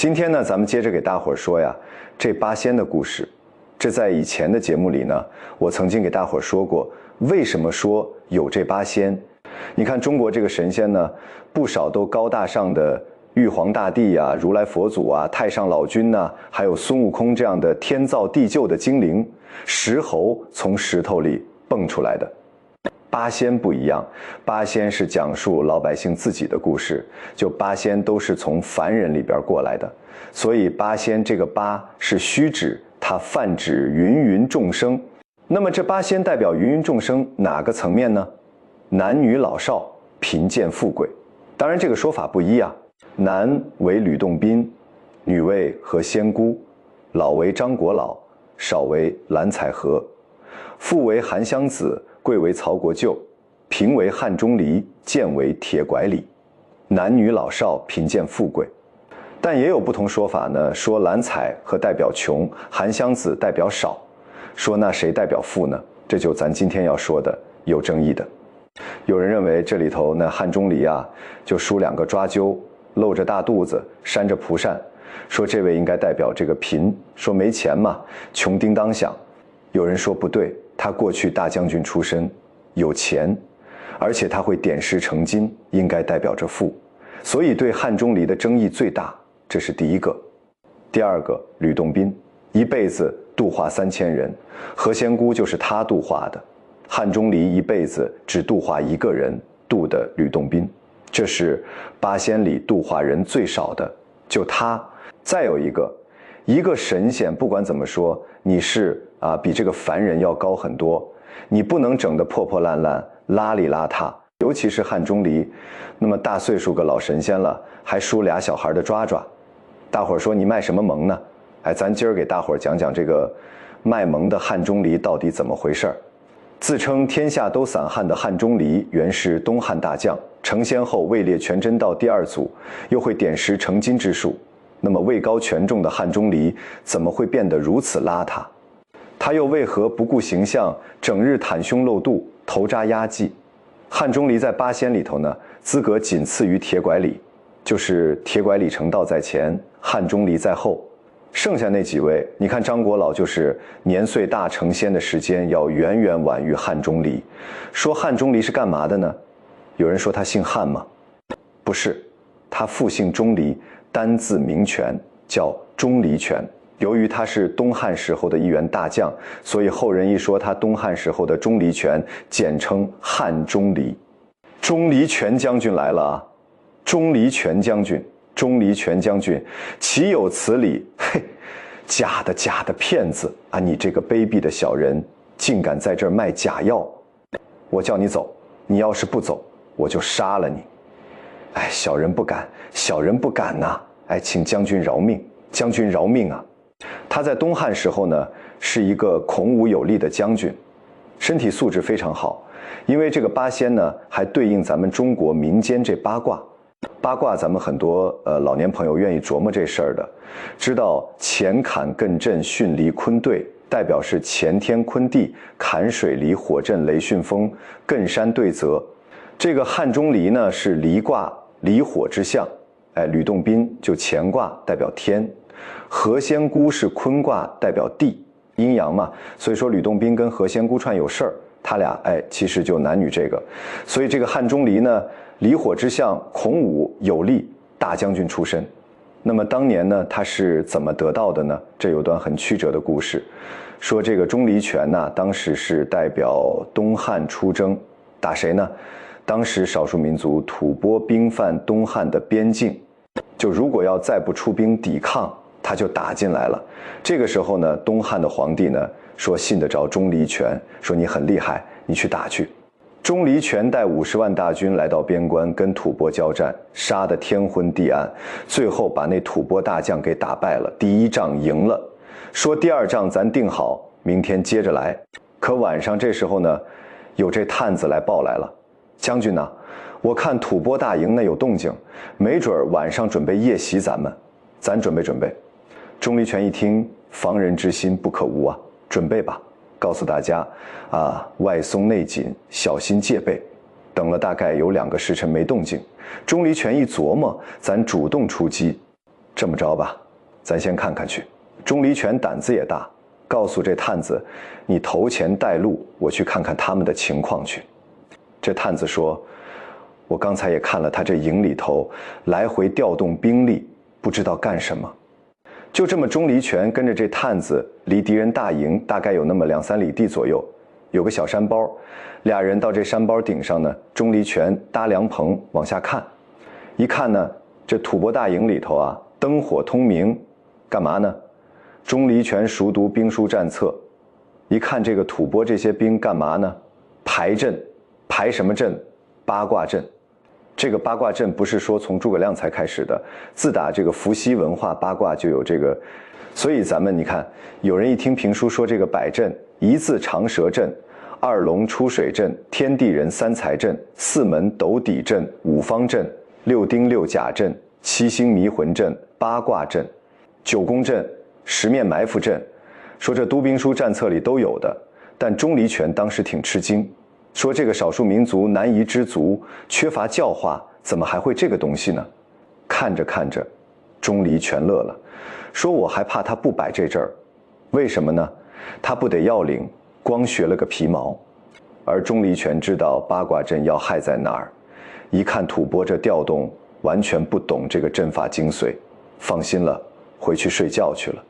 今天呢，咱们接着给大伙儿说呀，这八仙的故事。这在以前的节目里呢，我曾经给大伙儿说过，为什么说有这八仙？你看中国这个神仙呢，不少都高大上的玉皇大帝啊、如来佛祖啊、太上老君呐，还有孙悟空这样的天造地就的精灵，石猴从石头里蹦出来的。八仙不一样，八仙是讲述老百姓自己的故事，就八仙都是从凡人里边过来的，所以八仙这个八是虚指，它泛指芸芸众生。那么这八仙代表芸芸众生哪个层面呢？男女老少、贫贱富贵。当然这个说法不一啊，男为吕洞宾，女为何仙姑，老为张果老，少为蓝采和，富为韩湘子，贵为曹国舅，贫为汉钟离，贱为铁拐李。男女老少，贫贱富贵。但也有不同说法呢，说蓝采和代表穷，韩湘子代表少，说那谁代表富呢？这就咱今天要说的有争议的。有人认为这里头那汉钟离啊，就梳两个抓阄，露着大肚子，扇着蒲扇，说这位应该代表这个贫，说没钱嘛，穷叮当响。有人说不对，他过去大将军出身，有钱，而且他会点石成金，应该代表着富。所以对汉钟离的争议最大，这是第一个。第二个，吕洞宾一辈子度化3000人，何仙姑就是他度化的。汉钟离一辈子只度化一个人，度的吕洞宾，这是八仙里度化人最少的，就他。再有一个神仙，不管怎么说，你是比这个凡人要高很多，你不能整得破破烂烂、邋里邋遢。尤其是汉钟离，那么大岁数个老神仙了，还梳俩小孩的抓抓。大伙儿说你卖什么萌呢？咱今儿给大伙儿讲讲这个卖萌的汉钟离到底怎么回事儿。自称天下都散汉的汉钟离，原是东汉大将，成仙后位列全真道第2祖，又会点石成金之术。那么位高权重的汉钟离怎么会变得如此邋遢？他又为何不顾形象，整日袒胸露肚，头扎压髻？汉钟离在八仙里头呢，资格仅次于铁拐李，就是铁拐李成道在前，汉钟离在后。剩下那几位，你看张果老就是年岁大成仙的时间要远远晚于汉钟离。说汉钟离是干嘛的呢？有人说他姓汉吗？不是，他父姓钟离，单字名权，叫钟离权。由于他是东汉时候的一员大将，所以后人一说他东汉时候的钟离权，简称汉钟离。钟离权将军来了啊！钟离权将军，钟离权将军，岂有此理？嘿，假的骗子啊！你这个卑鄙的小人，竟敢在这儿卖假药！我叫你走，你要是不走，我就杀了你！小人不敢呐！请将军饶命，将军饶命啊！他在东汉时候呢，是一个孔武有力的将军，身体素质非常好。因为这个八仙呢，还对应咱们中国民间这八卦。八卦咱们很多老年朋友愿意琢磨这事儿的，知道乾坎艮震巽离坤兑，代表是乾天坤地，坎水离火震雷巽风，艮山对泽。这个汉钟离呢是离卦离火之象，吕洞宾就乾卦代表天，何仙姑是坤卦代表地，阴阳嘛，所以说吕洞宾跟何仙姑串有事儿，他俩其实就男女这个。所以这个汉钟离呢，离火之象，孔武有力，大将军出身。那么当年呢，他是怎么得到的呢？这有段很曲折的故事，说这个钟离权呢，当时是代表东汉出征，打谁呢？当时少数民族吐蕃兵犯东汉的边境，就如果要再不出兵抵抗，他就打进来了。这个时候呢，东汉的皇帝呢说信得着钟离权，说你很厉害，你去打去。钟离权带50万大军来到边关，跟吐蕃交战，杀得天昏地暗，最后把那吐蕃大将给打败了。第1仗赢了，说第2仗咱定好，明天接着来。可晚上这时候呢，有这探子来报来了，将军呐，我看吐蕃大营那有动静，没准晚上准备夜袭咱准备准备。钟离权一听，防人之心不可无啊，准备吧，告诉大家外松内紧，小心戒备。等了大概有2个时辰没动静，钟离权一琢磨，咱主动出击，这么着吧，咱先看看去。钟离权胆子也大，告诉这探子，你头前带路，我去看看他们的情况去。这探子说，我刚才也看了他这营里头来回调动兵力，不知道干什么。就这么，钟离权跟着这探子离敌人大营大概有那么2-3里地左右，有个小山包，俩人到这山包顶上呢，钟离权搭凉棚往下看，一看呢，这吐蕃大营里头啊，灯火通明，干嘛呢？钟离权熟读兵书战策，一看这个吐蕃这些兵干嘛呢？排阵，排什么阵？八卦阵。这个八卦阵不是说从诸葛亮才开始的，自打这个伏羲文化八卦就有这个，所以咱们你看，有人一听评书说这个摆阵，一字长蛇阵、二龙出水阵、天地人三才阵、四门斗底阵、五方阵、六丁六甲阵、七星迷魂阵、八卦阵、九宫阵、十面埋伏阵，说这都兵书战策里都有的。但钟离权当时挺吃惊，说这个少数民族南夷之族缺乏教化，怎么还会这个东西呢？看着看着，钟离权乐了，说我还怕他不摆这阵儿，为什么呢？他不得要领，光学了个皮毛。而钟离权知道八卦阵要害在哪儿，一看吐蕃这调动，完全不懂这个阵法精髓，放心了，回去睡觉去了。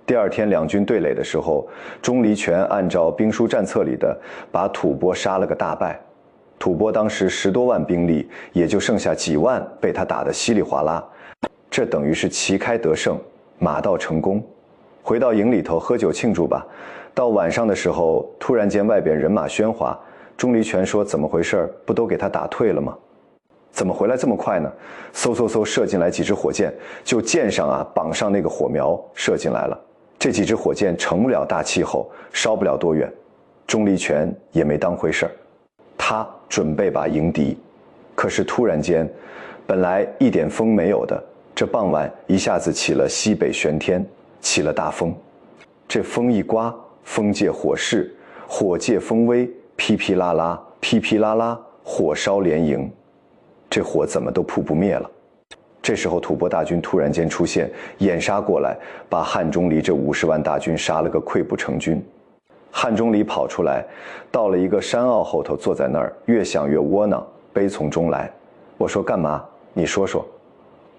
第二天两军对垒的时候，钟离权按照兵书战策里的，把吐蕃杀了个大败。吐蕃当时10多万兵力，也就剩下几万被他打得稀里哗啦，这等于是旗开得胜，马到成功。回到营里头喝酒庆祝吧。到晚上的时候，突然间外边人马喧哗，钟离权说怎么回事？不都给他打退了吗？怎么回来这么快呢？嗖嗖嗖射进来几支火箭，就箭上啊绑上那个火苗射进来了。这几支火箭成不了大气候，烧不了多远。钟离权也没当回事儿，他准备把迎敌。可是突然间，本来一点风没有的，这傍晚一下子起了西北旋天，起了大风。这风一刮，风借火势，火借风威，噼噼啦啦，噼噼啦啦，火烧连营。这火怎么都扑不灭了。这时候吐蕃大军突然间出现，掩杀过来，把汉钟离这50万大军杀了个溃不成军。汉钟离跑出来，到了一个山坳后头，坐在那儿，越想越窝囊，悲从中来。我说干嘛？你说说。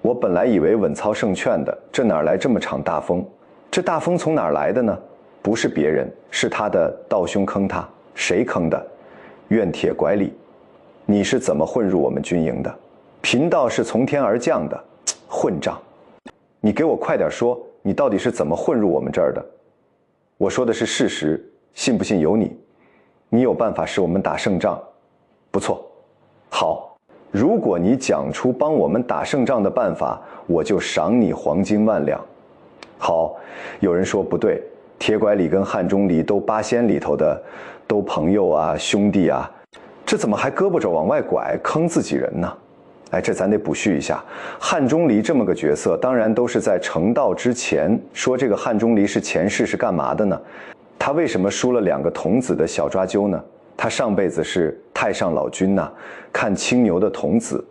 我本来以为稳操胜券的，这哪来这么场大风？这大风从哪儿来的呢？不是别人，是他的道兄坑他。谁坑的？怨铁拐李。你是怎么混入我们军营的？贫道是从天而降的，混账！你给我快点说，你到底是怎么混入我们这儿的？我说的是事实，信不信由你。你有办法使我们打胜仗？不错，好，如果你讲出帮我们打胜仗的办法，我就赏你黄金万两。好，有人说不对，铁拐李跟汉钟离都八仙里头的，都朋友啊，兄弟啊，这怎么还胳膊肘往外拐，坑自己人呢？哎，这咱得补叙一下。汉钟离这么个角色，当然都是在成道之前。说这个汉钟离是前世是干嘛的呢？他为什么输了2个童子的小抓阄呢？他上辈子是太上老君呐，看青牛的童子。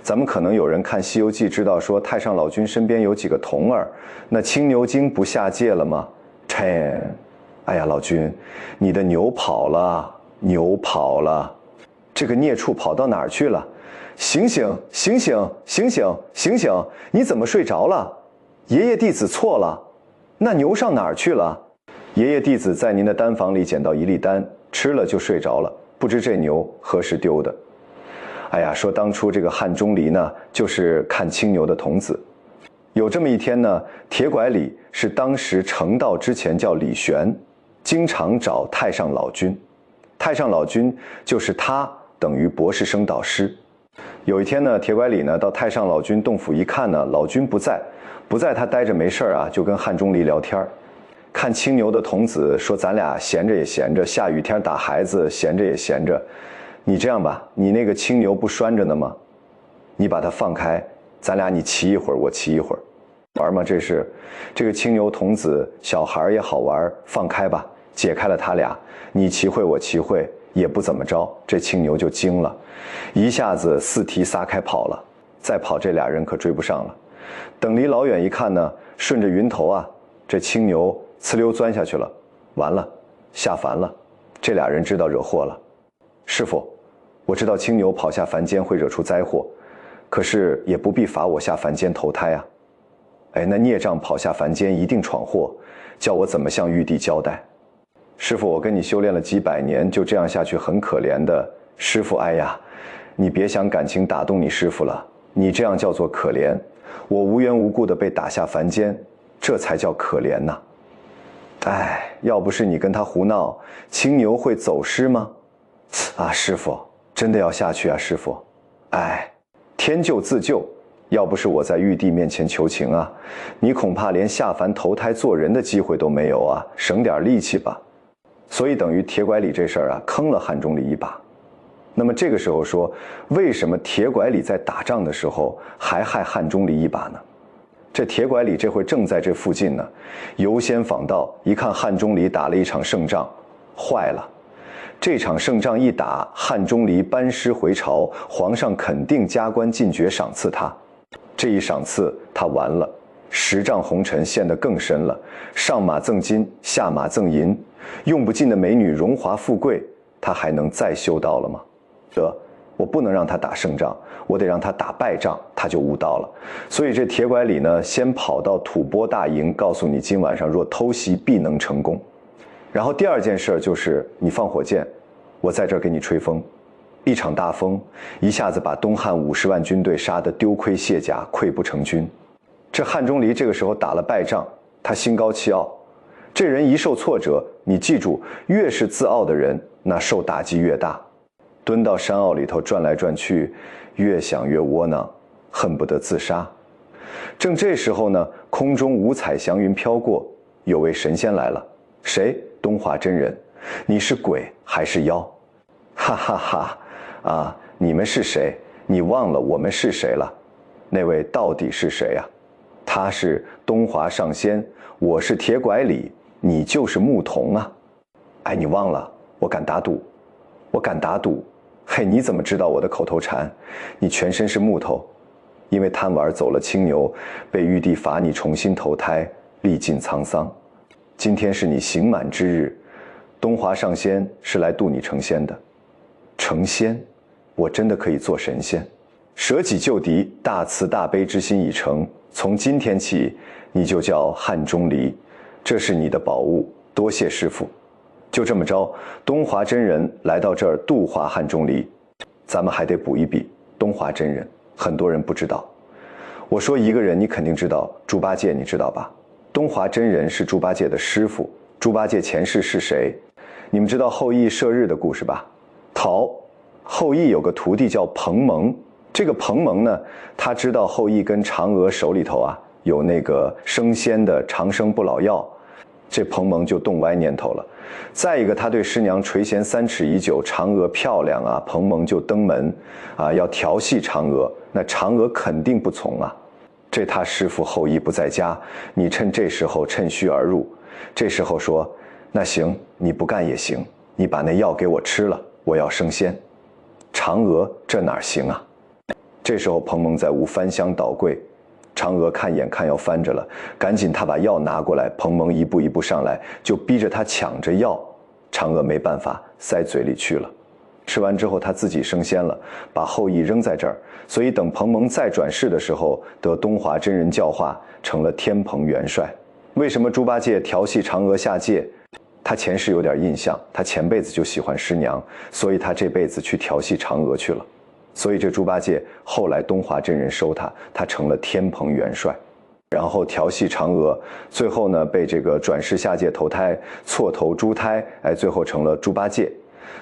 咱们可能有人看《西游记》知道说太上老君身边有几个童儿，那青牛精不下界了吗？切，哎呀，老君，你的牛跑了，牛跑了，这个孽畜跑到哪儿去了？醒醒，醒醒，醒醒，醒醒！你怎么睡着了？爷爷弟子错了，那牛上哪儿去了？爷爷弟子在您的丹房里捡到一粒丹，吃了就睡着了，不知这牛何时丢的。哎呀，说当初这个汉钟离呢，就是看青牛的童子。有这么一天呢，铁拐李是当时成道之前叫李玄，经常找太上老君。太上老君就是他等于博士生导师。有一天呢，铁拐李呢到太上老君洞府一看呢，老君不在，他待着没事啊，就跟汉钟离聊天。看青牛的童子说，咱俩闲着也闲着，下雨天打孩子闲着也闲着，你这样吧，你那个青牛不拴着呢吗？你把它放开，咱俩你骑一会儿，我骑一会儿，玩吗？这个青牛童子小孩也好玩，放开吧，解开了他俩，你骑会我骑会，也不怎么着，这青牛就惊了，一下子4蹄撒开跑了，再跑这俩人可追不上了。等离老远一看呢，顺着云头啊，这青牛呲溜钻下去了，完了，下凡了。这俩人知道惹祸了。师傅，我知道青牛跑下凡间会惹出灾祸，可是也不必罚我下凡间投胎啊。哎，那孽障跑下凡间一定闯祸，叫我怎么向玉帝交代？师傅，我跟你修炼了几百年，就这样下去很可怜的。师傅，哎呀，你别想感情打动你师傅了，你这样叫做可怜。我无缘无故的被打下凡间，这才叫可怜呐。哎，要不是你跟他胡闹，青牛会走失吗？啊，师傅，真的要下去啊，师傅。哎，天救自救，要不是我在玉帝面前求情啊，你恐怕连下凡投胎做人的机会都没有啊，省点力气吧。所以等于铁拐李这事儿啊，坑了汉钟离一把。那么这个时候说，为什么铁拐李在打仗的时候还害汉钟离一把呢？这铁拐李这回正在这附近呢，游仙访道，一看汉钟离打了一场胜仗，坏了。这场胜仗一打，汉钟离班师回朝，皇上肯定加官进爵赏赐他。这一赏赐他完了，10丈红尘陷得更深了，上马赠金，下马赠银，用不尽的美女荣华富贵，他还能再修道了吗？得，我不能让他打胜仗，我得让他打败仗，他就悟道了。所以这铁拐李呢，先跑到吐蕃大营，告诉你今晚上若偷袭必能成功。然后第二件事就是你放火箭，我在这儿给你吹风。一场大风一下子把东汉50万军队杀得丢盔卸甲，溃不成军。这汉钟离这个时候打了败仗，他心高气傲。这人一受挫折，你记住，越是自傲的人，那受打击越大。蹲到山坳里头转来转去，越想越窝囊，恨不得自杀。正这时候呢，空中五彩祥云飘过，有位神仙来了。谁？东华真人。你是鬼还是妖？哈哈哈！啊，你们是谁？你忘了我们是谁了？那位到底是谁啊？他是东华上仙，我是铁拐李，你就是牧童啊！哎，你忘了？我敢打赌，我敢打赌。嘿，你怎么知道我的口头禅？你全身是木头，因为贪玩走了青牛，被玉帝罚你重新投胎，历尽沧桑。今天是你刑满之日，东华上仙是来渡你成仙的。成仙，我真的可以做神仙。舍己救敌，大慈大悲之心已成，从今天起，你就叫汉钟离，这是你的宝物，多谢师父。就这么着，东华真人来到这儿度化汉钟离。咱们还得补一笔，东华真人很多人不知道。我说一个人你肯定知道，猪八戒你知道吧？东华真人是猪八戒的师父。猪八戒前世是谁？你们知道后羿射日的故事吧？后羿有个徒弟叫彭蒙，这个彭蒙呢，他知道后羿跟嫦娥手里头啊有那个升仙的长生不老药，这彭蒙就动歪念头了。再一个，他对师娘垂涎3尺已久，嫦娥漂亮啊，彭蒙就登门啊要调戏嫦娥，那嫦娥肯定不从啊。这他师父后羿不在家，你趁这时候趁虚而入，这时候说，那行，你不干也行，你把那药给我吃了，我要升仙。嫦娥这哪行啊？这时候彭蒙在屋翻箱倒柜，嫦娥看眼看要翻着了，赶紧他把药拿过来，彭蒙一步一步上来，就逼着他抢着药。嫦娥没办法，塞嘴里去了。吃完之后他自己升仙了，把后羿扔在这儿，所以等彭蒙再转世的时候，得东华真人教化，成了天蓬元帅。为什么猪八戒调戏嫦娥下界？他前世有点印象，他前辈子就喜欢师娘，所以他这辈子去调戏嫦娥去了。所以这猪八戒后来东华真人收他，他成了天蓬元帅，然后调戏嫦娥，最后呢被这个转世下界投胎，错投猪胎，哎，最后成了猪八戒。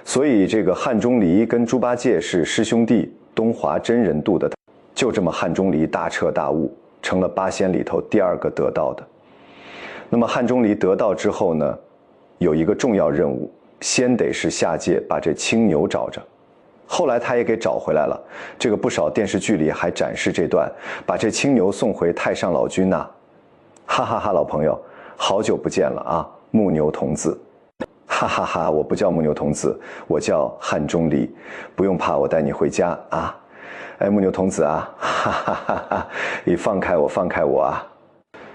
所以这个汉钟离跟猪八戒是师兄弟，东华真人渡的。就这么汉钟离大彻大悟，成了8仙里头第2个得道的。那么汉钟离得道之后呢，有一个重要任务，先得是下界把这青牛找着。后来他也给找回来了，这个不少电视剧里还展示这段，把这青牛送回太上老君呐。哈哈哈，老朋友，好久不见了啊，木牛童子。哈哈哈，我不叫木牛童子，我叫汉钟离，不用怕，我带你回家啊。哎，木牛童子啊，哈哈哈哈，你放开我，放开我啊！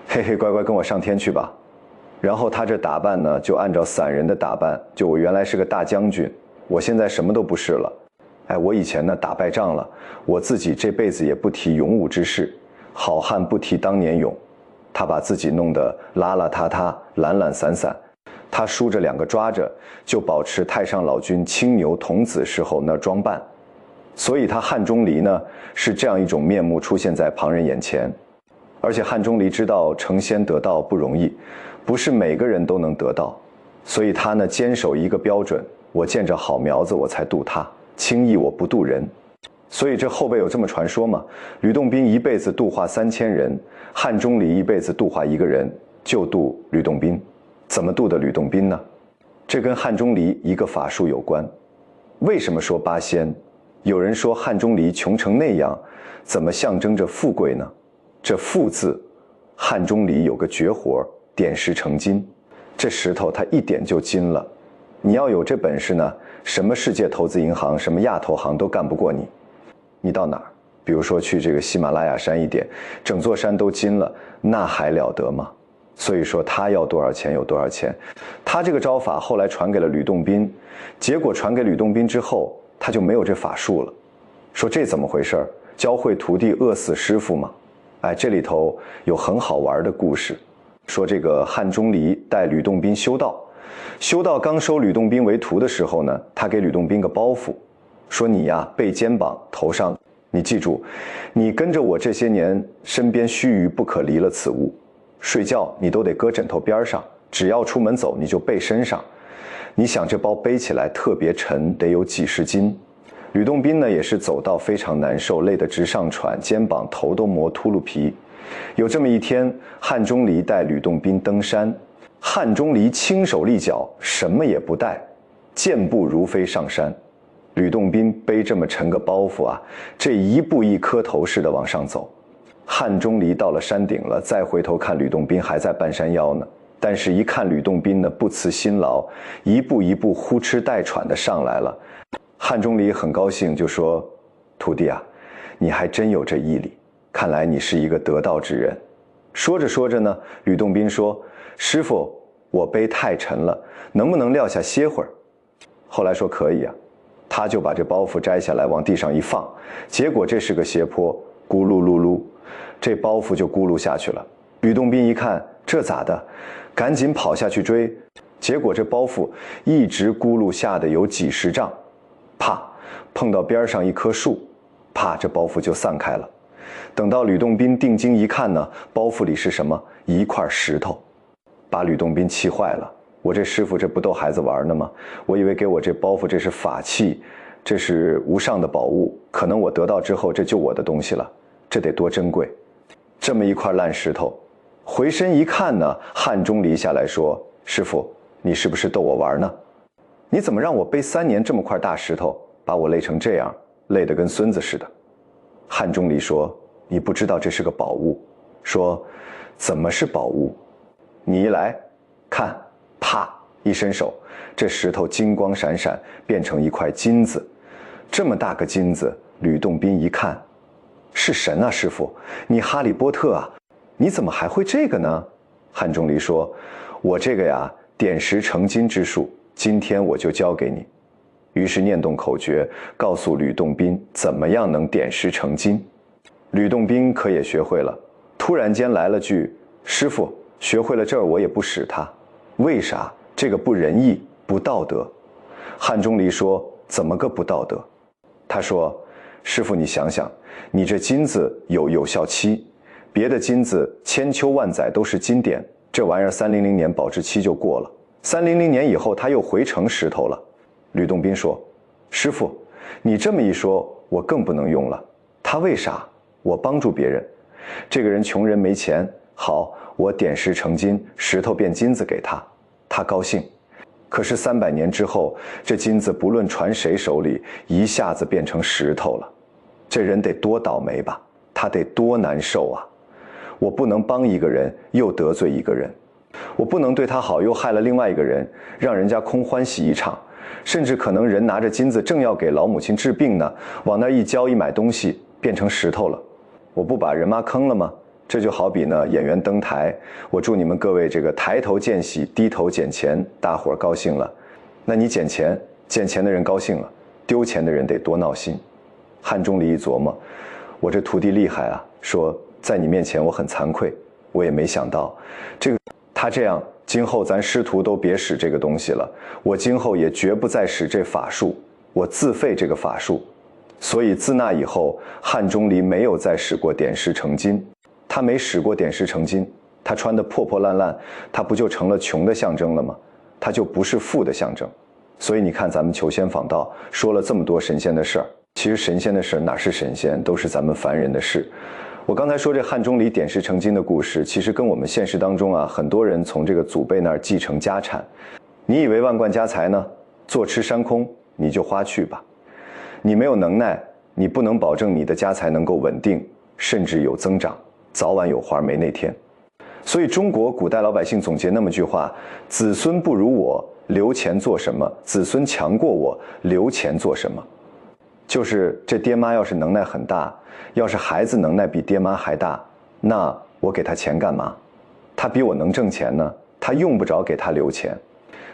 嘿嘿，乖乖跟我上天去吧。然后他这打扮呢，就按照散人的打扮，就我原来是个大将军，我现在什么都不是了。哎，我以前呢打败仗了，我自己这辈子也不提勇武之事，好汉不提当年勇。他把自己弄得邋邋遢遢、懒懒散散，他梳着2个抓着，就保持太上老君青牛童子时候那装扮。所以他汉钟离呢，是这样一种面目出现在旁人眼前。而且汉钟离知道成仙得道不容易，不是每个人都能得到，所以他呢坚守一个标准：我见着好苗子我才渡他，轻易我不渡人。所以这后辈有这么传说嘛？吕洞宾一辈子度化3000人，汉钟离一辈子度化1个人，就度吕洞宾。怎么度的吕洞宾呢？这跟汉钟离一个法术有关。为什么说8仙？有人说汉钟离穷成那样，怎么象征着富贵呢？这富字，汉钟离有个绝活，点石成金。这石头它一点就金了。你要有这本事呢，什么世界投资银行，什么亚投行都干不过你。你到哪儿？比如说去这个喜马拉雅山一点，整座山都金了，那还了得吗？所以说他要多少钱有多少钱。他这个招法后来传给了吕洞宾，结果传给吕洞宾之后，他就没有这法术了。说这怎么回事？教会徒弟饿死师傅吗？哎，这里头有很好玩的故事。说这个汉钟离带吕洞宾修道，修道刚收吕洞宾为徒的时候呢，他给吕洞宾个包袱，说你呀背肩膀头上，你记住，你跟着我这些年，身边须臾不可离了此物。睡觉你都得搁枕头边上，只要出门走你就背身上。你想这包背起来特别沉，得有几十斤。吕洞宾呢也是走道非常难受，累得直上喘，肩膀头都磨秃噜皮。有这么一天，汉钟离带吕洞宾登山，汉钟离轻手利脚，什么也不带，健步如飞上山。吕洞宾背这么沉个包袱啊，这一步一磕头似的往上走。汉钟离到了山顶了，再回头看吕洞宾还在半山腰呢，但是一看吕洞宾呢不辞辛劳，一步一步呼哧带喘的上来了。汉钟离很高兴，就说：徒弟啊，你还真有这毅力，看来你是一个得道之人。说着说着呢，吕洞宾说：师傅，我背太沉了，能不能撂下歇会儿？后来说可以啊，他就把这包袱摘下来往地上一放，结果这是个斜坡，咕噜噜噜，这包袱就咕噜下去了。吕洞宾一看这咋的，赶紧跑下去追，结果这包袱一直咕噜下的有几十丈，啪，碰到边上一棵树，啪，这包袱就散开了。等到吕洞宾定睛一看呢，包袱里是什么？一块石头，把吕洞宾气坏了。我这师傅这不逗孩子玩呢吗？我以为给我这包袱这是法器，这是无上的宝物，可能我得到之后这就我的东西了，这得多珍贵。这么一块烂石头，回身一看呢，汉钟离下来说：师傅，你是不是逗我玩呢？你怎么让我背3年这么块大石头，把我累成这样，累得跟孙子似的。汉钟离说：你不知道这是个宝物。说：怎么是宝物？你一来看，啪一伸手，这石头金光闪闪，变成一块金子。这么大个金子，吕洞宾一看，是神啊，师傅，你哈利波特啊，你怎么还会这个呢？汉钟离说：我这个呀，点石成金之术，今天我就教给你。于是念动口诀，告诉吕洞宾怎么样能点石成金。吕洞宾可也学会了，突然间来了句：师傅，学会了这儿我也不使他。为啥？这个不仁义，不道德。汉钟离说：怎么个不道德？他说：师傅你想想，你这金子有有效期，别的金子千秋万载都是金典，这玩意儿300年保质期就过了，300年以后它又回成石头了。吕洞宾说：师傅，你这么一说，我更不能用了。他为啥？我帮助别人，这个人穷人没钱，好，我点石成金，石头变金子给他，他高兴。可是300年之后，这金子不论传谁手里，一下子变成石头了，这人得多倒霉吧，他得多难受啊。我不能帮一个人又得罪一个人，我不能对他好又害了另外一个人，让人家空欢喜一场。甚至可能人拿着金子正要给老母亲治病呢，往那一交一买东西，变成石头了，我不把人妈坑了吗？这就好比呢，演员登台，我祝你们各位这个抬头见喜，低头捡钱，大伙儿高兴了。那你捡钱的人高兴了，丢钱的人得多闹心。汉钟离一琢磨，我这徒弟厉害啊，说在你面前我很惭愧，我也没想到，他这样，今后咱师徒都别使这个东西了，我今后也绝不再使这法术，我自废这个法术。所以自那以后，汉钟离没有再使过点石成金。他没使过点石成金，他穿得破破烂烂，他不就成了穷的象征了吗？他就不是富的象征。所以你看咱们求仙访道说了这么多神仙的事儿，其实神仙的事哪是神仙，都是咱们凡人的事。我刚才说这汉钟离点石成金的故事，其实跟我们现实当中啊，很多人从这个祖辈那儿继承家产。你以为万贯家财呢？坐吃山空，你就花去吧。你没有能耐，你不能保证你的家财能够稳定，甚至有增长，早晚有花没那天。所以中国古代老百姓总结那么句话：子孙不如我，留钱做什么？子孙强过我，留钱做什么？就是这爹妈要是能耐很大，要是孩子能耐比爹妈还大，那我给他钱干嘛？他比我能挣钱呢，他用不着给他留钱。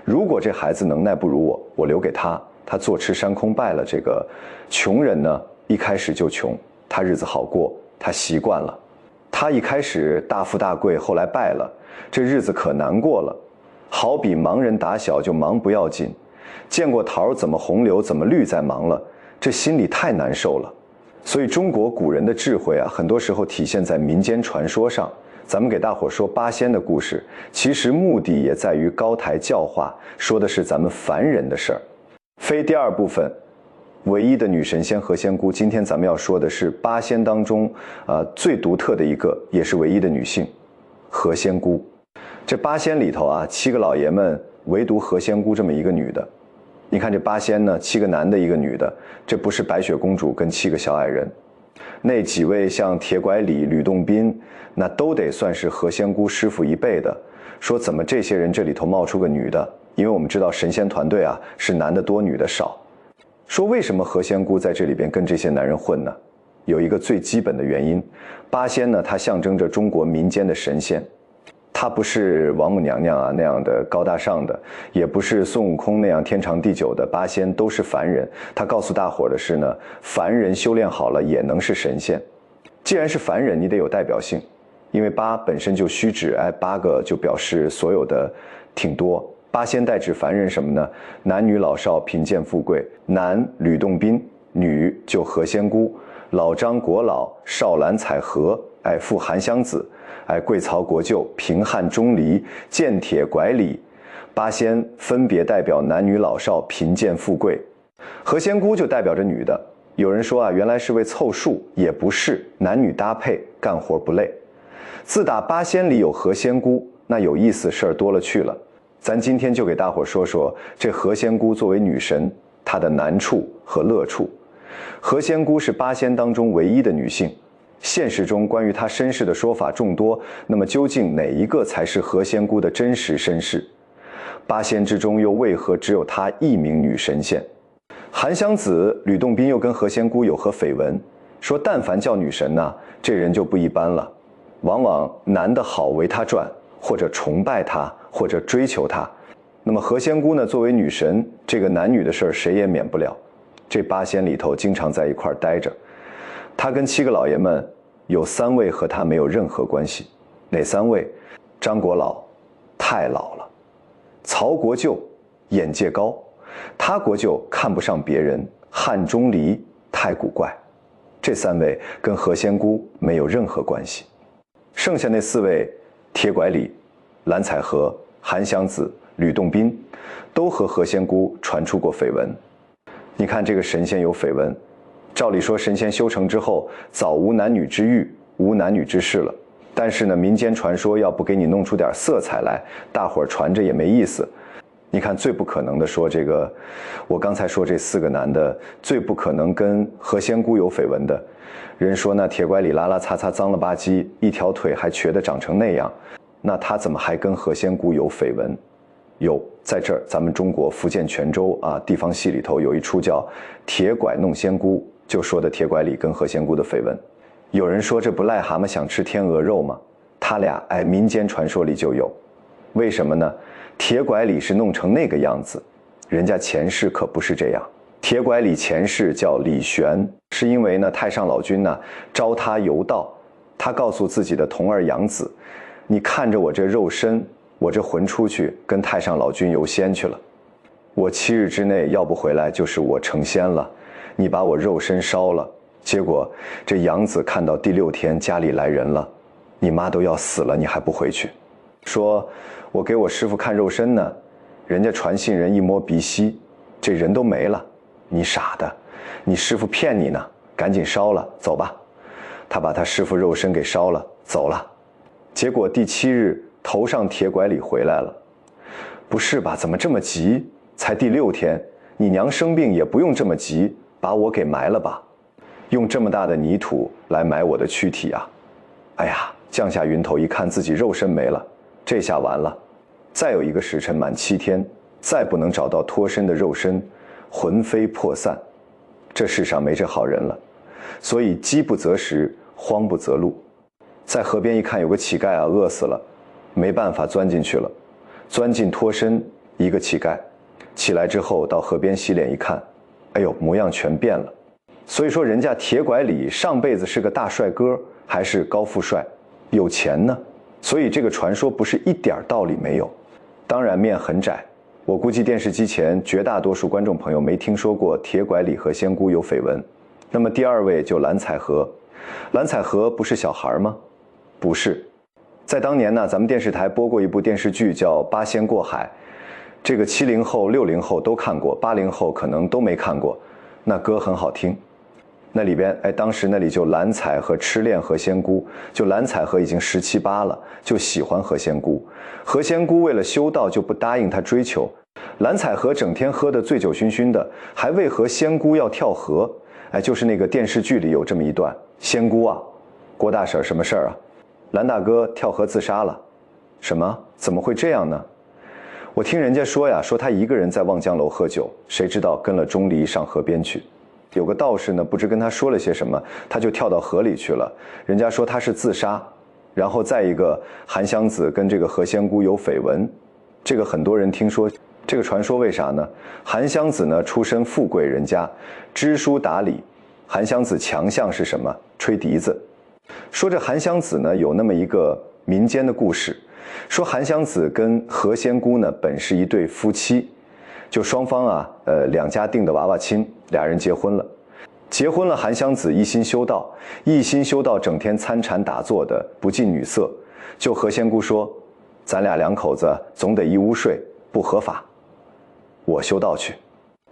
如果这孩子能耐不如我，我留给他，他坐吃山空败了。这个穷人呢，一开始就穷，他日子好过，他习惯了。他一开始大富大贵，后来败了，这日子可难过了。好比盲人打小就忙不要紧，见过桃怎么红柳怎么绿再忙了，这心里太难受了。所以中国古人的智慧啊，很多时候体现在民间传说上。咱们给大伙说八仙的故事，其实目的也在于高台教化，说的是咱们凡人的事儿。非第二部分唯一的女神仙何仙姑，今天咱们要说的是八仙当中最独特的一个，也是唯一的女性何仙姑。这八仙里头啊，7个老爷们唯独何仙姑这么一个女的。你看这八仙呢，7个男的，1个女的，这不是白雪公主跟7个小矮人。那几位像铁拐李、吕洞宾，那都得算是何仙姑师傅一辈的。说怎么这些人这里头冒出个女的？因为我们知道神仙团队啊是男的多女的少。说为什么何仙姑在这里边跟这些男人混呢？有一个最基本的原因，八仙呢它象征着中国民间的神仙。他不是王母娘娘啊那样的高大上的，也不是孙悟空那样天长地久的，八仙都是凡人。他告诉大伙的是呢，凡人修炼好了也能是神仙。既然是凡人，你得有代表性，因为八本身就虚指，8个就表示所有的挺多。八仙代指凡人什么呢？男女老少贫贱富贵，男吕洞宾，女就何仙姑，老张国老，少蓝采和，富韩湘子，贵曹国舅，平汉钟离，剑铁拐李。八仙分别代表男女老少贫贱富贵，何仙姑就代表着女的。有人说啊，原来是为凑数，也不是，男女搭配，干活不累。自打八仙里有何仙姑，那有意思事儿多了去了。咱今天就给大伙说说这何仙姑作为女神，她的难处和乐处。何仙姑是八仙当中唯一的女性，现实中关于她身世的说法众多，那么究竟哪一个才是何仙姑的真实身世？八仙之中又为何只有她一名女神仙？韩湘子、吕洞宾又跟何仙姑有何绯闻？说但凡叫女神呢，这人就不一般了，往往男的好为她转，或者崇拜她，或者追求她。那么何仙姑呢，作为女神，这个男女的事儿谁也免不了。这八仙里头经常在一块儿待着，她跟7个老爷们有3位和她没有任何关系。哪3位？张国老太老了，曹国舅眼界高，他国舅看不上别人，汉钟离太古怪。这3位跟何仙姑没有任何关系。剩下那4位，铁拐李、蓝采和、韩湘子、吕洞宾，都和何仙姑传出过绯闻。你看这个神仙有绯闻，照理说神仙修成之后早无男女之欲，无男女之事了。但是呢，民间传说要不给你弄出点色彩来，大伙儿传着也没意思。你看最不可能的说这个，我刚才说这4个男的最不可能跟何仙姑有绯闻的人说，那铁拐李拉拉擦擦脏了吧唧，一条腿还瘸得长成那样，那他怎么还跟何仙姑有绯闻？有，在这儿咱们中国福建泉州啊地方戏里头有一出叫《铁拐弄仙姑》，就说的铁拐李跟何仙姑的绯闻。有人说这不癞蛤蟆想吃天鹅肉吗？他俩民间传说里就有。为什么呢？铁拐李是弄成那个样子，人家前世可不是这样。铁拐李前世叫李玄，是因为呢太上老君呢招他游道，他告诉自己的童儿养子，你看着我这肉身，我这魂出去跟太上老君游仙去了，我7日之内要不回来就是我成仙了，你把我肉身烧了。结果这养子看到第6天家里来人了，你妈都要死了，你还不回去？说我给我师傅看肉身呢，人家传信人一摸鼻息，这人都没了。你傻的，你师傅骗你呢，赶紧烧了，走吧。他把他师傅肉身给烧了，走了。结果第7日头上铁拐李回来了。不是吧，怎么这么急？才第6天，你娘生病也不用这么急，把我给埋了吧，用这么大的泥土来埋我的躯体啊。哎呀，降下云头一看自己肉身没了，这下完了。再有1个时辰满7天，再不能找到脱身的肉身，魂飞魄散，这世上没这好人了。所以饥不择食，荒不择路。在河边一看有个乞丐啊，饿死了，没办法钻进去了，钻进脱身，一个乞丐起来之后到河边洗脸一看，哎呦，模样全变了。所以说人家铁拐李上辈子是个大帅哥，还是高富帅，有钱呢。所以这个传说不是一点道理没有。当然面很窄，我估计电视机前绝大多数观众朋友没听说过铁拐李和仙姑有绯闻。那么第2位就蓝采和。蓝采和不是小孩吗？不是。在当年呢，咱们电视台播过一部电视剧叫《八仙过海》，这个70后、60后都看过，80后可能都没看过。那歌很好听。那里边当时那里就蓝采和痴恋何仙姑，就蓝采和已经17、18了，就喜欢何仙姑。何仙姑为了修道就不答应他追求，蓝采和整天喝得醉酒醺醺的，还为何仙姑要跳河。就是那个电视剧里有这么一段，仙姑啊，郭大婶什么事儿啊？蓝大哥跳河自杀了。什么？怎么会这样呢？我听人家说呀，说他一个人在望江楼喝酒，谁知道跟了钟离上河边去。有个道士呢，不知跟他说了些什么，他就跳到河里去了。人家说他是自杀。然后再一个，韩湘子跟这个何仙姑有绯闻，这个很多人听说。这个传说为啥呢？韩湘子呢出身富贵人家，知书达理。韩湘子强项是什么？吹笛子。说这韩湘子呢有那么一个民间的故事，说韩湘子跟何仙姑呢本是一对夫妻，就双方啊两家定的娃娃亲，俩人结婚了。结婚了，韩湘子一心修道，整天参禅打坐的，不近女色。就何仙姑说，咱俩2口子总得一屋睡，不合法，我修道去。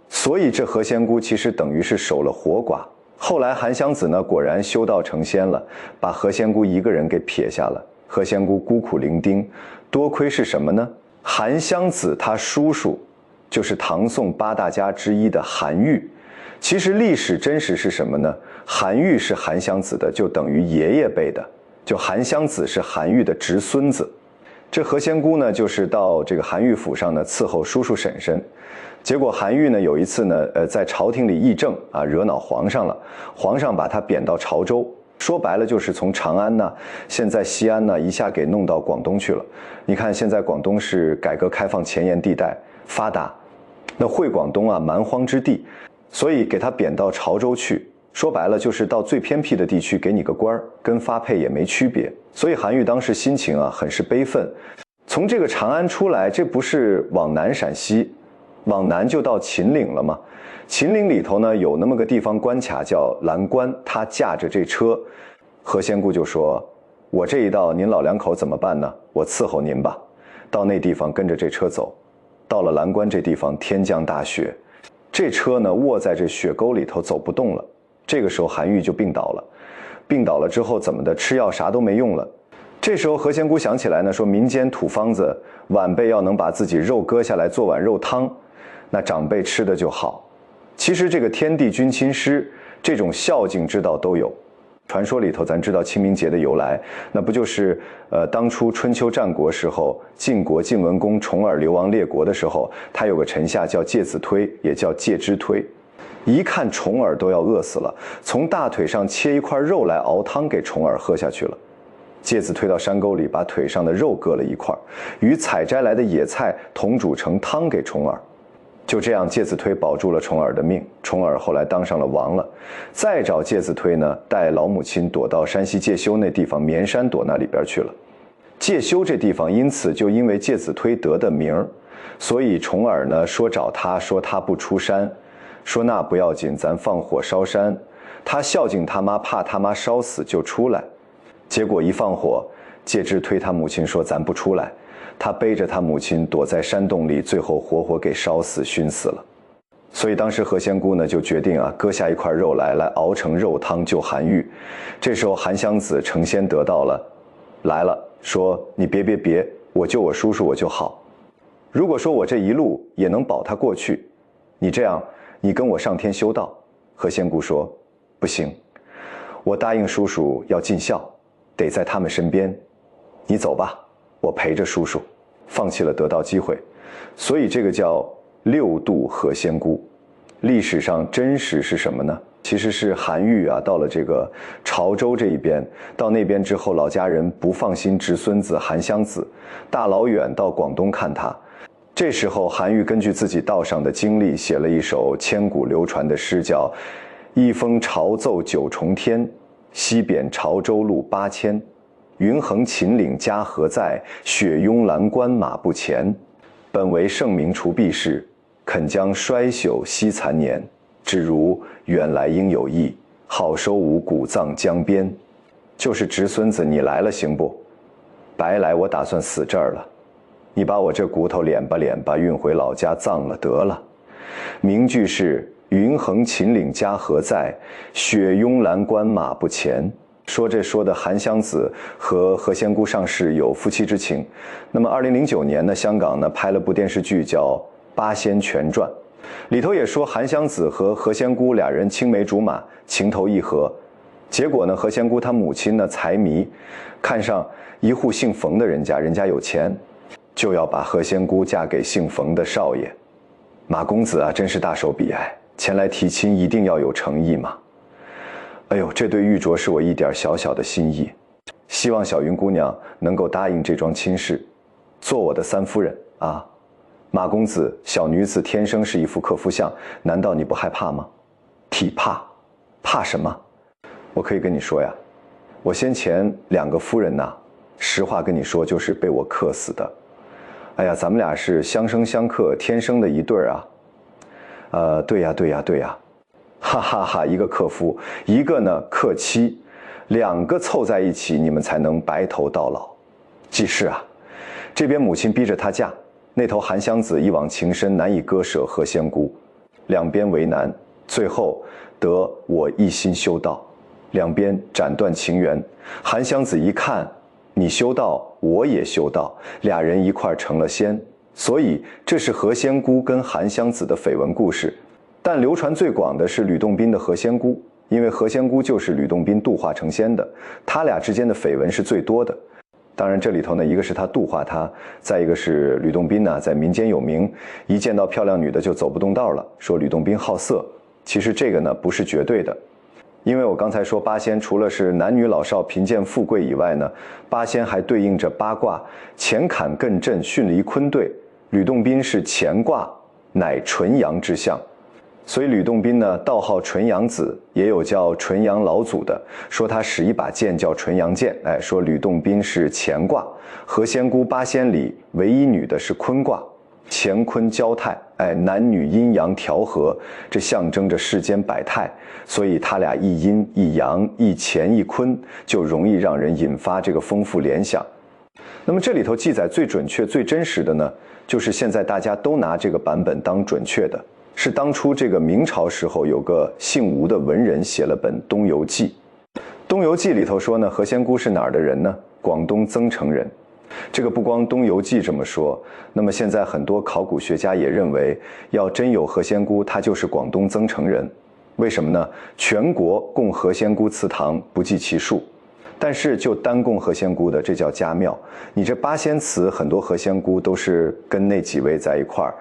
所以这何仙姑其实等于是守了活寡。后来韩湘子呢果然修道成仙了，把何仙姑一个人给撇下了。何仙姑孤苦伶仃，多亏是什么呢？韩湘子他叔叔就是唐宋8大家之一的韩愈。其实历史真实是什么呢？韩愈是韩湘子的，就等于爷爷辈的，就韩湘子是韩愈的侄孙子。这何仙姑呢，就是到这个韩愈府上呢伺候叔叔婶婶。结果韩愈呢有一次呢，在朝廷里议政啊，惹恼皇上了，皇上把他贬到潮州。说白了就是从长安呢，现在西安呢一下给弄到广东去了。你看现在广东是改革开放前沿地带，发达，那会广东啊蛮荒之地，所以给他贬到潮州去。说白了就是到最偏僻的地区给你个官儿，跟发配也没区别。所以韩愈当时心情啊很是悲愤。从这个长安出来，这不是往南陕西，往南就到秦岭了吗？秦岭里头呢有那么个地方关卡叫蓝关，他驾着这车，何仙姑就说，我这一道您老2口怎么办呢？我伺候您吧。到那地方跟着这车走，到了蓝关这地方天降大雪，这车呢卧在这雪沟里头走不动了。这个时候韩愈就病倒了，病倒了之后怎么的，吃药啥都没用了。这时候何仙姑想起来呢，说民间土方子，晚辈要能把自己肉割下来做碗肉汤，那长辈吃的就好。其实这个天地君亲师这种孝敬之道都有。传说里头咱知道清明节的由来，那不就是当初春秋战国时候，晋国晋文公重耳流亡列国的时候，他有个臣下叫介子推，也叫介之推。一看重耳都要饿死了，从大腿上切一块肉来熬汤给重耳喝下去了。介子推到山沟里，把腿上的肉割了一块，与采摘来的野菜同煮成汤给重耳。就这样，介子推保住了重耳的命。重耳后来当上了王了。再找介子推呢，带老母亲躲到山西介休那地方绵山躲那里边去了。介休这地方因此就因为介子推得的名儿，所以重耳呢说找他，说他不出山，说那不要紧，咱放火烧山。他孝敬他妈，怕他妈烧死就出来。结果一放火，介之推他母亲说咱不出来，他背着他母亲躲在山洞里，最后活活给烧死熏死了。所以当时何仙姑呢就决定割下一块肉来熬成肉汤救韩愈。这时候韩湘子成仙得道来了，说你别，我救我叔叔我就好。如果说我这一路也能保他过去，你这样你跟我上天修道。何仙姑说不行，我答应叔叔要尽孝，得在他们身边，你走吧，我陪着叔叔，放弃了得道机会。所以这个叫六度何仙姑。历史上真实是什么呢？其实是韩愈到了这个潮州这一边，到那边之后，老家人不放心侄孙子韩湘子，大老远到广东看他。这时候韩愈根据自己道上的经历，写了一首千古流传的诗，叫一封朝奏九重天，西贬潮州路8000，云横秦岭家何在，雪拥蓝关马不前。本为圣明除弊事，肯将衰朽惜残年。只如远来应有意，好收吾骨葬江边。就是侄孙子你来了行不？白来我打算死这儿了，你把我这骨头敛吧运回老家葬了得了。名句是云横秦岭家何在，雪拥蓝关马不前。说的韩湘子和何仙姑上世有夫妻之情。那么2009年呢，香港呢拍了部电视剧叫《八仙全传》，里头也说韩湘子和何仙姑俩人青梅竹马，情投意合。结果呢，何仙姑她母亲呢财迷，看上一户姓冯的人家，人家有钱，就要把何仙姑嫁给姓冯的少爷。马公子真是大手笔前来提亲一定要有诚意嘛。哎呦，这对玉镯是我一点小小的心意，希望小云姑娘能够答应这桩亲事，做我的三夫人啊。马公子，小女子天生是一副克夫相，难道你不害怕吗？体怕什么？我可以跟你说呀，我先前2个夫人实话跟你说，就是被我克死的。哎呀，咱们俩是相生相克，天生的一对对呀，哈哈哈，一个克夫，一个呢克妻，2个凑在一起，你们才能白头到老。既是这边母亲逼着她嫁，那头韩湘子一往情深，难以割舍何仙姑，两边为难，最后得我一心修道，两边斩断情缘。韩湘子一看你修道，我也修道，俩人一块成了仙。所以这是何仙姑跟韩湘子的绯闻故事。但流传最广的是吕洞宾的何仙姑，因为何仙姑就是吕洞宾度化成仙的，他俩之间的绯闻是最多的。当然这里头呢，一个是他度化他，再一个是吕洞宾在民间有名，一见到漂亮女的就走不动道了，说吕洞宾好色。其实这个呢不是绝对的，因为我刚才说八仙除了是男女老少贫贱富贵以外呢，八仙还对应着八卦，乾坎艮震巽离坤兑，吕洞宾是乾卦，乃纯阳之象。所以吕洞宾呢，道号纯阳子，也有叫纯阳老祖的，说他使一把剑叫纯阳剑。说吕洞宾是乾卦，何仙姑八仙里唯一女的是坤卦，乾坤交泰，男女阴阳调和，这象征着世间百态。所以他俩一阴一阳，一乾一坤，就容易让人引发这个丰富联想。那么这里头记载最准确、最真实的呢，就是现在大家都拿这个版本当准确的。是当初这个明朝时候有个姓吴的文人写了本《东游记》，《东游记》里头说呢，何仙姑是哪儿的人呢？广东增城人。这个不光《东游记》这么说，那么现在很多考古学家也认为，要真有何仙姑，她就是广东增城人。为什么呢？全国供何仙姑祠堂不计其数，但是就单供何仙姑的，这叫家庙。你这八仙祠很多何仙姑都是跟那几位在一块儿。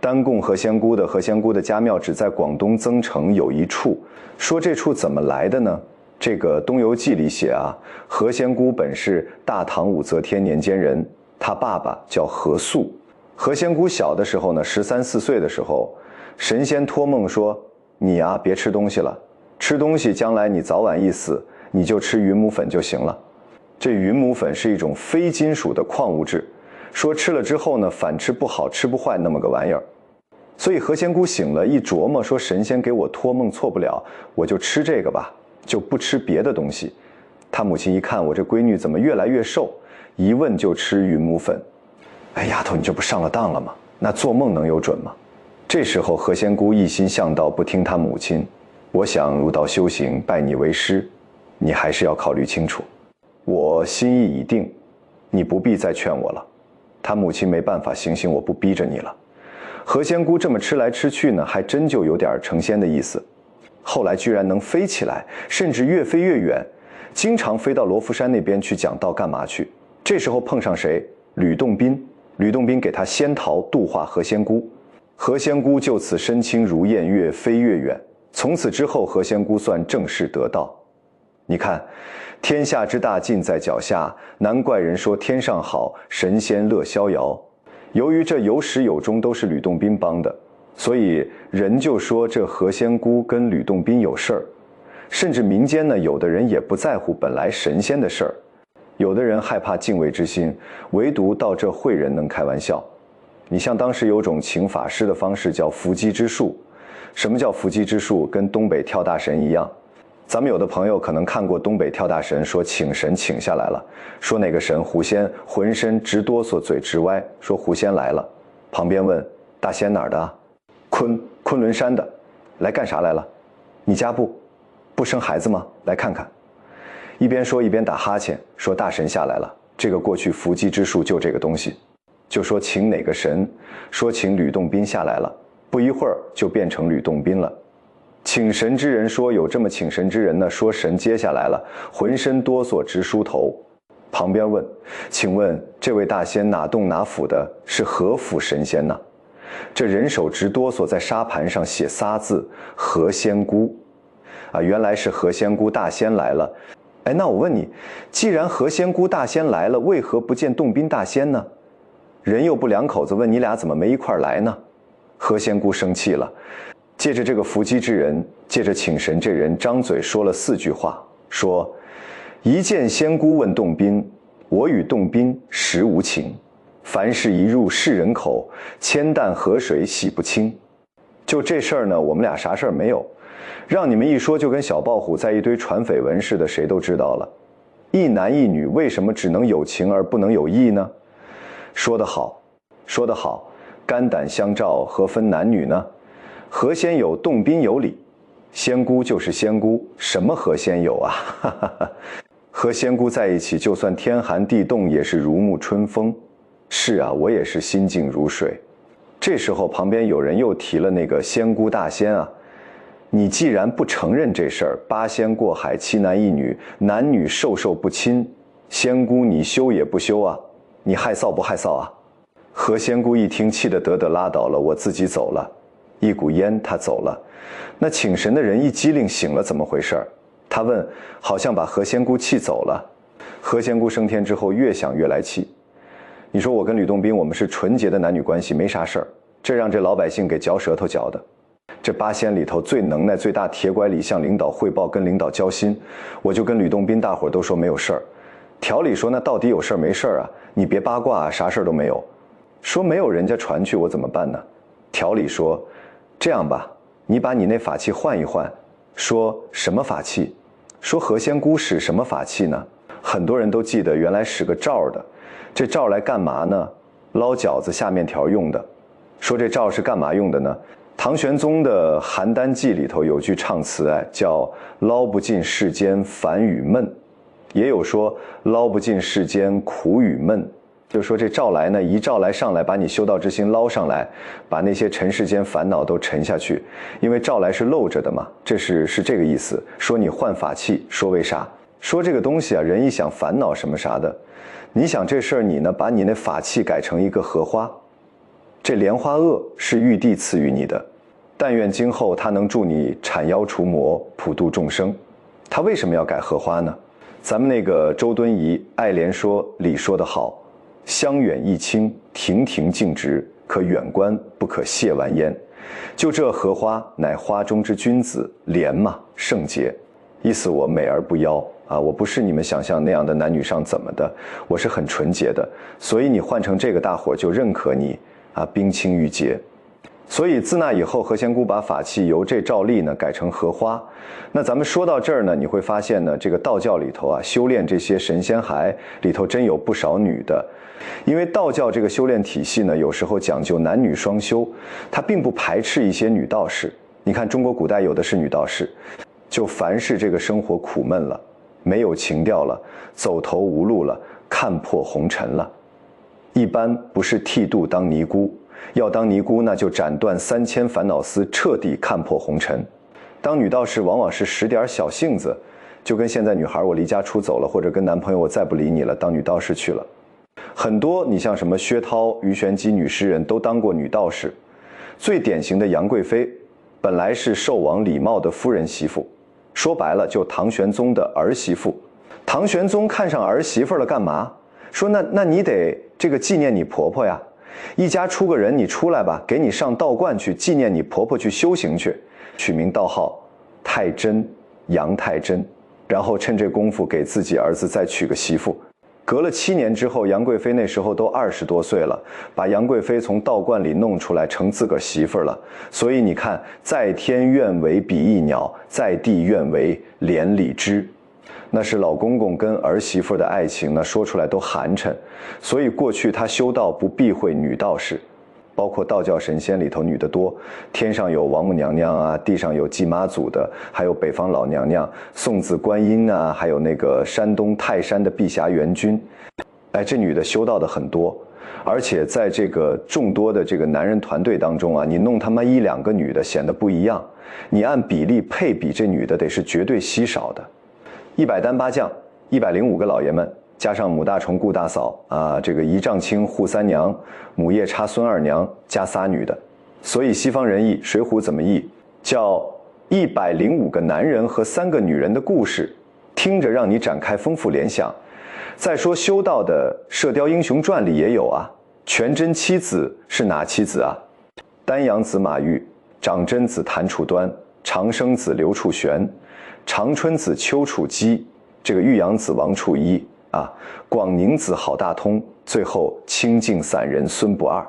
单供何仙姑的家庙只在广东增城有一处。说这处怎么来的呢？这个《东游记》里写啊，何仙姑本是大唐武则天年间人，她爸爸叫何肃。何仙姑小的时候呢，13、14岁的时候，神仙托梦说：“你啊，别吃东西了，吃东西将来你早晚一死，你就吃云母粉就行了。”这云母粉是一种非金属的矿物质，说吃了之后呢，反吃不好，吃不坏那么个玩意儿。所以何仙姑醒了，一琢磨说：“神仙给我托梦错不了，我就吃这个吧，就不吃别的东西。”她母亲一看我这闺女怎么越来越瘦，一问就吃云母粉。哎，丫头，你这不上了当了吗？那做梦能有准吗？这时候何仙姑一心向道，不听她母亲。我想入道修行，拜你为师，你还是要考虑清楚。我心意已定，你不必再劝我了。她母亲没办法，行，我不逼着你了。何仙姑这么吃来吃去呢，还真就有点成仙的意思。后来居然能飞起来，甚至越飞越远，经常飞到罗浮山那边去讲道干嘛去？这时候碰上谁？吕洞宾。吕洞宾给他仙桃度化何仙姑，何仙姑就此身轻如燕，越飞越远。从此之后，何仙姑算正式得道。你看，天下之大尽在脚下，难怪人说天上好，神仙乐逍遥。由于这有始有终都是吕洞宾帮的，所以人就说这何仙姑跟吕洞宾有事儿。甚至民间呢，有的人也不在乎本来神仙的事儿，有的人害怕敬畏之心，唯独到这会人能开玩笑。你像当时有种请法师的方式叫伏击之术。什么叫伏击之术？跟东北跳大神一样。咱们有的朋友可能看过东北跳大神，说请神请下来了，说哪个神狐仙浑身直哆嗦，嘴直歪，说狐仙来了。旁边问大仙哪儿的啊？昆仑山的。来干啥来了？你家不生孩子吗？来看看。一边说一边打哈欠，说大神下来了。这个过去伏击之术就这个东西，就说请哪个神，说请吕洞宾下来了，不一会儿就变成吕洞宾了。请神之人说有这么请神之人呢，说神接下来了，浑身哆嗦直梳头。旁边问，请问这位大仙哪洞哪府的，是何府神仙呢？这人手直哆嗦，在沙盘上写仨字：何仙姑。啊，原来是何仙姑大仙来了。哎，那我问你，既然何仙姑大仙来了，为何不见洞宾大仙呢？人又不两口子，问你俩怎么没一块来呢？何仙姑生气了，借着这个伏击之人，借着请神这人，张嘴说了4句话，说：一见仙姑问洞宾，我与洞宾实无情，凡事一入世人口，千担河水洗不清。就这事儿呢，我们俩啥事儿没有，让你们一说就跟小豹虎在一堆传绯闻似的，谁都知道了。一男一女为什么只能有情而不能有义呢？说得好，说得好，肝胆相照，何分男女呢？何仙有，洞宾有理，仙姑就是仙姑，什么何仙有啊？和仙姑在一起，就算天寒地冻也是如沐春风。是啊，我也是心静如水。这时候旁边有人又提了那个仙姑大仙啊，你既然不承认这事儿，8仙过海，7男1女，男女授受不亲，仙姑你修也不修啊，你害臊不害臊啊？何仙姑一听，气得得拉倒了，我自己走了。一股烟他走了。那请神的人一机灵醒了，怎么回事？他问，好像把何仙姑气走了。何仙姑升天之后越想越来气，你说我跟吕洞宾我们是纯洁的男女关系，没啥事儿，这让这老百姓给嚼舌头嚼的。这8仙里头最能耐最大铁拐李向领导汇报，跟领导交心，我就跟吕洞宾大伙都说没有事儿。条理说那到底有事儿没事儿啊？你别八卦啊，啥事儿都没有。说没有人家传去，我怎么办呢？条理说这样吧，你把你那法器换一换。说什么法器？说何仙姑使什么法器呢？很多人都记得原来使个罩的，这罩来干嘛呢？捞饺子下面条用的。说这罩是干嘛用的呢？唐玄宗的《邯郸记》里头有句唱词叫捞不尽世间烦与闷，也有说捞不尽世间苦与闷。就说这照来呢，一照来上来，把你修道之心捞上来，把那些尘世间烦恼都沉下去。因为照来是露着的嘛，这是这个意思。说你换法器，说为啥？说这个东西啊，人一想烦恼什么啥的，你想这事儿你呢，把你那法器改成一个荷花，这莲花萼是玉帝赐予你的，但愿今后它能助你铲妖除魔，普度众生。他为什么要改荷花呢？咱们那个周敦颐爱莲说里说得好，香远益清，亭亭净植，可远观不可亵玩焉。就这荷花乃花中之君子，莲嘛，圣洁。意思我美而不妖啊，我不是你们想象那样的男女上怎么的，我是很纯洁的。所以你换成这个，大伙就认可你啊，冰清玉洁。所以自那以后，何仙姑把法器由这照例呢改成荷花。那咱们说到这儿呢，你会发现呢，这个道教里头啊，修炼这些神仙孩里头真有不少女的。因为道教这个修炼体系呢，有时候讲究男女双修，它并不排斥一些女道士。你看中国古代有的是女道士，就凡是这个生活苦闷了，没有情调了，走投无路了，看破红尘了，一般不是剃度当尼姑，要当尼姑那就斩断3000烦恼丝，彻底看破红尘。当女道士往往是使点小性子，就跟现在女孩我离家出走了，或者跟男朋友我再不理你了，当女道士去了。很多你像什么薛涛、鱼玄机女诗人都当过女道士。最典型的杨贵妃，本来是寿王李瑁的夫人媳妇，说白了就唐玄宗的儿媳妇。唐玄宗看上儿媳妇了干嘛？说那你得这个纪念你婆婆呀，一家出个人你出来吧，给你上道观去纪念你婆婆，去修行去，取名道号太真，杨太真，然后趁这功夫给自己儿子再娶个媳妇。隔了7年之后，杨贵妃那时候都20多岁了，把杨贵妃从道观里弄出来成自个儿媳妇了。所以你看，在天愿为比翼鸟，在地愿为连理枝。那是老公公跟儿媳妇的爱情呢，说出来都寒碜。所以过去他修道不避讳女道士，包括道教神仙里头女的多，天上有王母娘娘啊，地上有祭妈祖的，还有北方老娘娘、送子观音啊，还有那个山东泰山的碧霞元君。哎，这女的修道的很多，而且在这个众多的这个男人团队当中啊，你弄他妈1、2个女的显得不一样，你按比例配比，这女的得是绝对稀少的。100单8将，105个老爷们，加上母大虫、顾大嫂啊，这个姨丈青、扈三娘、母夜叉、孙二娘，加仨女的。所以西方人译《水浒》怎么译？叫105个男人和3个女人的故事，听着让你展开丰富联想。再说修道的《射雕英雄传》里也有啊，全真七子是哪七子啊？丹阳子马玉，长真子谭楚端，长生子刘处玄，长春子丘处机，这个玉阳子王处一啊，广宁子郝大通，最后清净散人孙不二。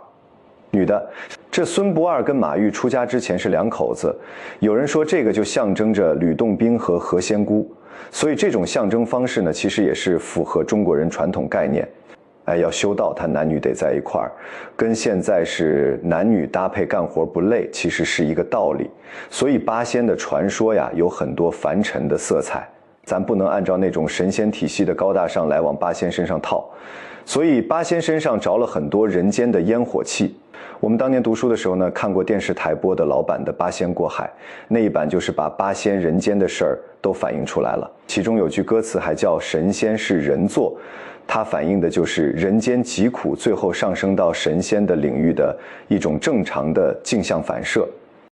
女的，这孙不二跟马玉出家之前是2口子，有人说这个就象征着吕洞宾和何仙姑，所以这种象征方式呢，其实也是符合中国人传统概念。哎，要修道，他男女得在一块儿，跟现在是男女搭配干活不累，其实是一个道理。所以八仙的传说呀，有很多凡尘的色彩，咱不能按照那种神仙体系的高大上来往八仙身上套。所以八仙身上着了很多人间的烟火气。我们当年读书的时候呢，看过电视台播的老版的《八仙过海》，那一版就是把八仙人间的事儿都反映出来了。其中有句歌词还叫“神仙是人做”，它反映的就是人间疾苦，最后上升到神仙的领域的一种正常的镜像反射。